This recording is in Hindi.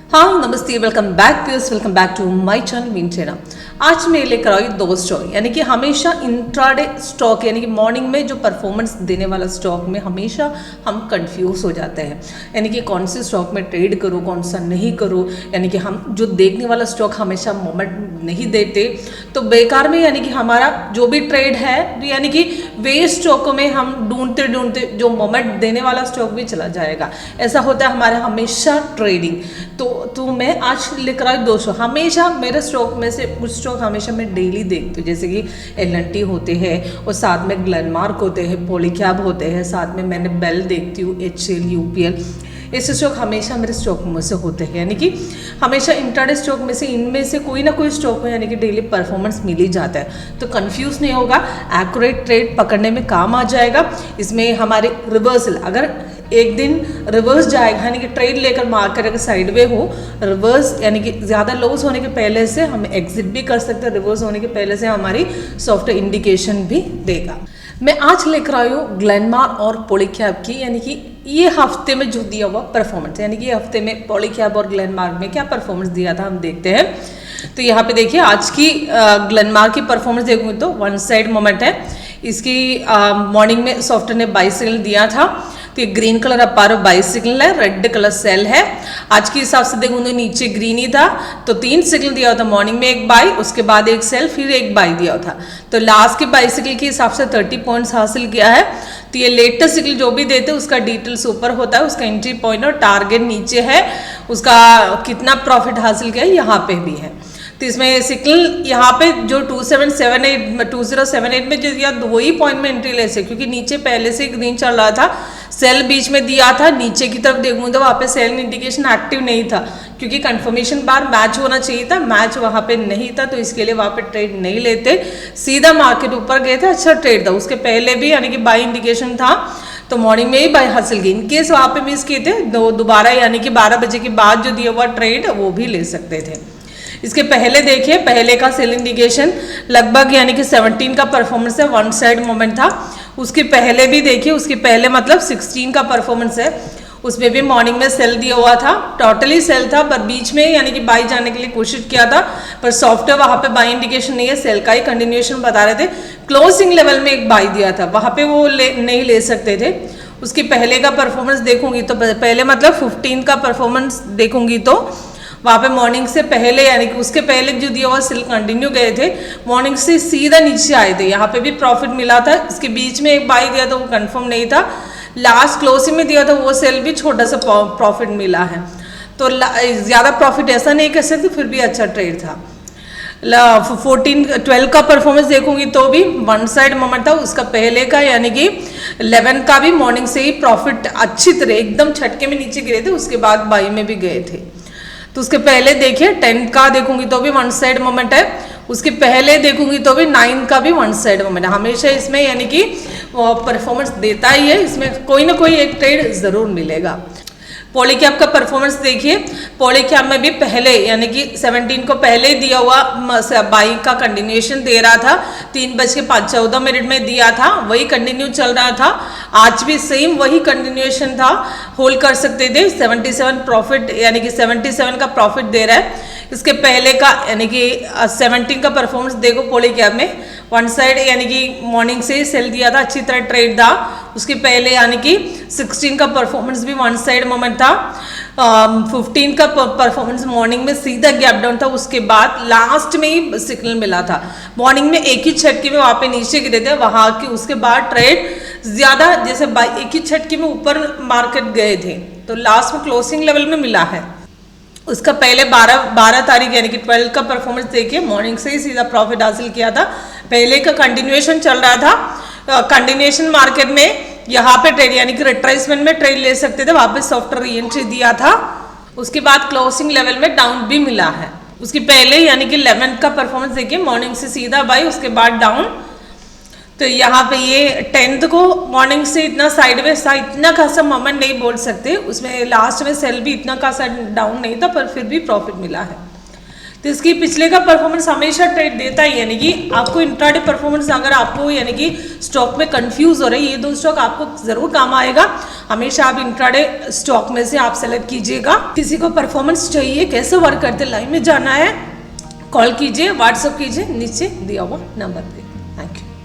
हाय नमस्ते, welcome back to my channel मीनचेना। आज मैं लेकर आई दो स्टॉक, यानी कि हमेशा इंट्राडे स्टॉक यानी कि मॉर्निंग में जो परफॉर्मेंस देने वाला स्टॉक में हमेशा हम कंफ्यूज हो जाते हैं, यानी कि कौन से स्टॉक में ट्रेड करूँ कौन सा नहीं करूँ, यानी कि हम जो देखने वाला स्टॉक हमेशा मोमेंट नहीं देते तो बेकार में यानी कि हमारा जो भी ट्रेड है यानी कि वे स्टॉकों में हम ढूंढते जो मोमेंट देने वाला स्टॉक भी चला जाएगा। ऐसा होता है हमारे हमेशा ट्रेडिंग। तो मैं आज लेकर आई 200। हमेशा मेरे स्टॉक में से कुछ स्टॉक हमेशा मैं डेली देखती हूँ, जैसे कि L&T होते हैं और साथ में ग्लेनमार्क होते हैं, पॉलीकैब होते हैं, साथ में मैंने बेल देखती हूँ, HCL, UPL। ऐसे स्टॉक हमेशा मेरे स्टॉक में से होते हैं, यानी कि हमेशा इंट्राडे स्टॉक में से इनमें से कोई ना कोई स्टॉक में यानी कि डेली परफॉर्मेंस मिल ही जाता है। तो कंफ्यूज नहीं होगा, एक्यूरेट ट्रेड पकड़ने में काम आ जाएगा। इसमें हमारे रिवर्सल अगर एक दिन रिवर्स जाएगा यानी कि ट्रेड लेकर मार्केट अगर साइडवे हो रिवर्स यानी कि ज़्यादा लॉस होने के पहले से हम एग्जिट भी कर सकते हैं, रिवर्स होने के पहले से हमारी सॉफ्टवेयर इंडिकेशन भी देगा। मैं आज लेकर आई हूँ ग्लेनमार्क और पॉलीकैब की, यानी कि ये हफ्ते में जो दिया हुआ परफॉर्मेंस, यानी कि ये हफ्ते में पॉलीकैब और ग्लेनमार्क में क्या परफॉर्मेंस दिया था हम देखते हैं। तो यहाँ पे देखिए आज की ग्लेनमार्क की परफॉर्मेंस देखूंगी तो वन साइड मोमेंट है। इसकी मॉर्निंग में सॉफ्टवेयर ने बाई सिग्नल दिया था, तो ये green colour Aparo by signal है, रेड कलर सेल है। आज के हिसाब से देखूंगे नीचे ग्रीन ही था, तो 3 सिग्नल दिया था, मॉर्निंग में एक बाई, उसके बाद एक सेल, फिर एक बाई दिया था। तो लास्ट के बाई सिग्नल के हिसाब से 30 पॉइंट्स हासिल किया है। तो ये लेटेस्ट सिग्नल जो भी देते हैं उसका डिटेल्स ऊपर होता है, उसका एंट्री पॉइंट और टारगेट नीचे है, उसका कितना प्रॉफिट हासिल किया है यहाँ पे भी है। तो इसमें सिग्नल यहाँ पे जो 2078 में जो दिया वही पॉइंट में एंट्री ले सकते, क्योंकि नीचे पहले से ग्रीन चल रहा था, सेल बीच में दिया था, नीचे की तरफ देखूंगा तो वहाँ पे सेल इंडिकेशन एक्टिव नहीं था, क्योंकि कंफर्मेशन बार मैच होना चाहिए था, मैच वहाँ पे नहीं था, तो इसके लिए वहाँ पे ट्रेड नहीं लेते, सीधा मार्केट ऊपर गए थे, अच्छा ट्रेड था। उसके पहले भी यानी कि बाई इंडिकेशन था, तो मॉर्निंग में ही बाई हासिल की। इनकेस वहाँ पे मिस किए थे दोबारा यानी कि 12 बजे के बाद जो दिया हुआ ट्रेड वो भी ले सकते थे। इसके पहले देखिए, पहले का सेल इंडिकेशन लगभग यानी कि 17 का परफॉर्मेंस है, वन साइड मोमेंट था। उसके पहले भी देखिए, उसके पहले मतलब 16 का परफॉर्मेंस है, उसमें भी मॉर्निंग में सेल दिया हुआ था, टोटली सेल था, पर बीच में यानी कि बाई जाने के लिए कोशिश किया था, पर सॉफ्टवेयर वहाँ पे बाई इंडिकेशन नहीं है, सेल का ही कंटिन्यूएशन बता रहे थे। क्लोजिंग लेवल में एक बाई दिया था, वहाँ पे वो नहीं ले सकते थे। उसके पहले का परफॉर्मेंस देखूंगी तो पहले मतलब 15 का परफॉर्मेंस देखूंगी तो वहाँ पे मॉर्निंग से पहले यानी कि उसके पहले जो दिया हुआ सेल कंटिन्यू गए थे, मॉर्निंग से सीधा नीचे आए थे, यहाँ पे भी प्रॉफिट मिला था। इसके बीच में एक बाई दिया था, वो कंफर्म नहीं था, लास्ट क्लोजिंग में दिया था वो सेल भी छोटा सा प्रॉफिट मिला है, तो ज़्यादा प्रॉफिट ऐसा नहीं कर सकते, फिर भी अच्छा ट्रेड था। 12 का परफॉर्मेंस देखूंगी तो भी वन साइड मोमेंट था। उसका पहले का यानी कि 11 का भी मॉर्निंग से ही प्रॉफिट अच्छी तरह एकदम छटके में नीचे गिरे थे, उसके बाद बाई में भी गए थे। तो उसके पहले देखिए 10 का देखूंगी तो भी वन साइड मोमेंट है, उसके पहले देखूंगी तो भी 9 का भी वन साइड मोमेंट है। हमेशा इसमें यानी कि परफॉर्मेंस देता ही है, इसमें कोई ना कोई एक ट्रेड जरूर मिलेगा। पॉलीकैब का परफॉर्मेंस देखिए, पॉलीकैब में भी पहले यानी कि 17 को पहले दिया हुआ बाई का कंटिन्यूएशन दे रहा था, 3:14 में दिया था, वही कंटिन्यू चल रहा था। आज भी सेम वही कंटिन्यूएशन था, होल्ड कर सकते थे। 77 प्रॉफिट यानी कि 77 का प्रॉफिट दे रहा है। इसके पहले का यानी कि 17 का परफॉर्मेंस देखो, पॉलीकैब में वन साइड यानी कि मॉर्निंग से सेल दिया था, अच्छी तरह ट्रेड था। उसके पहले यानी कि 16 का परफॉर्मेंस भी वन साइड मोमेंट था। 15 का परफॉर्मेंस मॉर्निंग में सीधा गैप डाउन था, उसके बाद लास्ट में ही सिग्नल मिला था। मॉर्निंग में एक ही झटके में वहाँ पे नीचे गिरे थे, वहाँ की उसके बाद ट्रेड ज़्यादा जैसे एक ही झटके में ऊपर मार्केट गए थे, तो लास्ट में क्लोजिंग लेवल में मिला है। उसका पहले 12 तारीख यानी कि 12 का परफॉर्मेंस देखिए, मॉर्निंग से ही सीधा प्रॉफिट हासिल किया था। पहले का कंटिन्यूएशन चल रहा था, कंटिन्यूएशन मार्केट में यहाँ पे ट्रेड यानी कि रिट्रेसमेंट में ट्रेड ले सकते थे, वहाँ पे सॉफ्टवेयर री एंट्री दिया था। उसके बाद क्लोजिंग लेवल में डाउन भी मिला है। उसके पहले यानी कि 11 का परफॉर्मेंस देखिए, मॉर्निंग से सीधा बाई, उसके बाद डाउन। तो यहाँ पे ये 10th को मॉर्निंग से इतना साइडवेज था, इतना खासा मोमेंट नहीं बोल सकते, उसमें लास्ट में सेल भी इतना खासा डाउन नहीं था, पर फिर भी प्रॉफिट मिला है। तो तो इसकी पिछले का परफॉर्मेंस हमेशा ट्रेड देता ही, यानी कि आपको इंट्राडे परफॉर्मेंस अगर आपको यानी कि स्टॉक में कंफ्यूज हो रही है, ये दो स्टॉक आपको जरूर काम आएगा। हमेशा आप इंट्राडे स्टॉक में से आप सेलेक्ट कीजिएगा। किसी को परफॉर्मेंस चाहिए, कैसे वर्क करते लाइव में जाना है, कॉल कीजिए, व्हाट्सअप कीजिए नीचे दिया हुआ नंबर पे। Thank you.